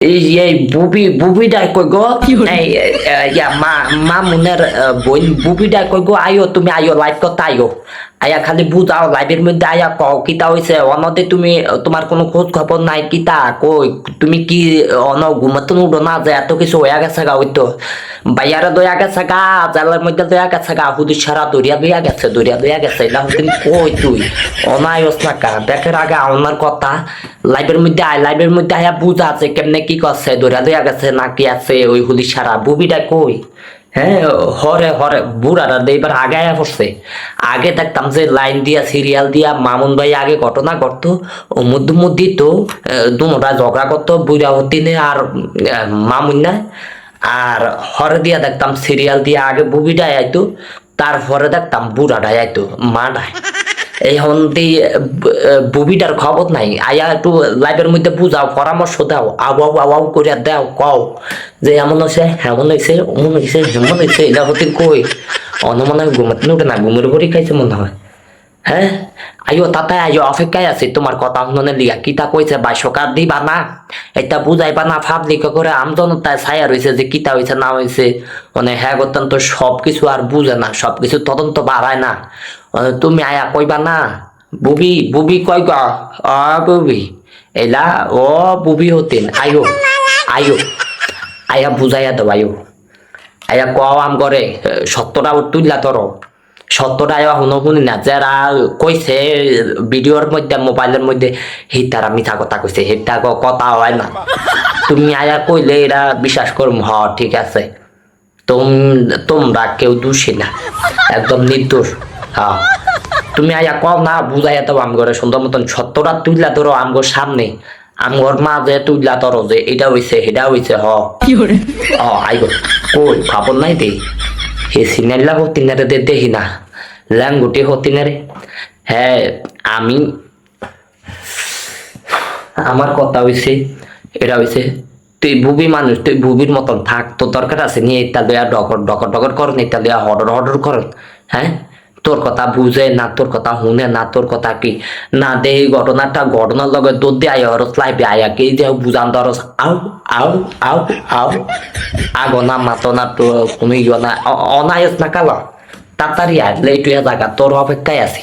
এই বুবিটা কই গো এই ইয়া মা মুনের বোন বুবিটা কই গো আইও তুমি আইও লাইভ করতে আইও আয়া খালি বুঝাও লাইভের মধ্যে আয়া কও কিতা হইছে অনতে তুমি তোমার কোনো খোঁজ খবর নাই কিতা কই তুমি কি অন ঘুমাতে উঠো না যে এত কিছু হয়ে গেছে গা হইতো বাইয়ারা দয়া গেছে গা জালের মধ্যে দয়া গেছে গা হুদি সারা দরিয়া দইয়া গেছে এটা তুমি কই তুই অনায়স না কা দেখের আগে আমার কথা লাইভের মধ্যে আয়া বুঝা আছে কেমনে কি করছে দইয়া গেছে নাকি আছে ওই হুদি সারা বুবিটা কই হ্যাঁ হরে বুড়ারা এবার আগে আয়া পড়ছে আগে দেখতাম যে লাইন দিয়া সিরিয়াল দিয়া মামুন ভাই আগে ঘটনা করতো ও মধ্যে তো দুটা ঝগড়া করতো বুড়া হতিনে আর মামুন না আর হরে দিয়া দেখতাম সিরিয়াল দিয়া আগে বুবিটাই আইতো তারপরে দেখতাম বুড়াটাই আইতো মাটাই এই হন্তি বুবিটার খবর নাই আয়া একটু লাইভের মধ্যে বুঝাও পরামর্শ দাও আও করে দাও কও যে এমন হয়েছে এমন হয়েছে অমন হয়েছে হেমন হয়েছে এটা হতে কই মনে হয় ঘুমাতে উঠে না ঘুমের উপরই খাইছে মনে হয় হ্যাঁ আইও তাতে আইও অপেক্ষায় আছে তোমার কথা শুনে লিগা কিতা কইছে 22 দিবা না এটা বুঝাইবা না পাবলিক করে আমজনতায় ছায়া রয়েছে যে কিতা হয়েছে না হয়েছে মানে হ্যাঁ করতেন তো সবকিছু আর বুঝে না সবকিছু তদন্ত বাড়ায় না তুমি আয়া কইবা না বুবি কই গ বুবি এলা ও বুবি হতেন আইও আয়া বুঝাইয়া দাও আয়া কও আম করে সত্যটা তুললা ধরো সত্যটা আয়া শুনি না যারা কইছে ভিডিওর মধ্যে মোবাইলের মধ্যে হিতারা মিথা কথা কইছে হিতা কথা হয় না তুমি আয়া কইলে এরা বিশ্বাস করম ঠিক আছে তোমরা কেউ দোষী না একদম নির্দোষ হ্যাঁ তুমি আয়া কও না বুঝাইয়া দাও আম করে সুন্দর মতন সত্যটা তুললা ধরো আমগোর সামনে আমগর মা যে তুললা ধরো যে এটা হইছে সেটা হইছে আইগো কই খবর নাই দে হে সিনেল্লা হতিনারে দেখি না ল্যাঙ্গুটি হতিনারে হ্যাঁ আমি আমার কথা হইছে এটা হইছে তুই বুবি মানুষ তুই বুবির মতন থাক তোর দরকার আছে নিয়ে ইত্যা দেয়া ডকর করেন ইত্যা দেয়া হডর করেন হ্যাঁ তোর কথা বুঝে না তোর কথা শুনে না তোর কথা কি না দে এই ঘটনার লগে তোর দিয়ে আয় হরস লাইবে আয়া কে যে বুঝান ধরস আও আগো না মাতো না তো তুমি গিয়ে না অনায়স না কালা তাড়াতাড়ি আসলে একটু জায়গা তোর অপেক্ষায় আছি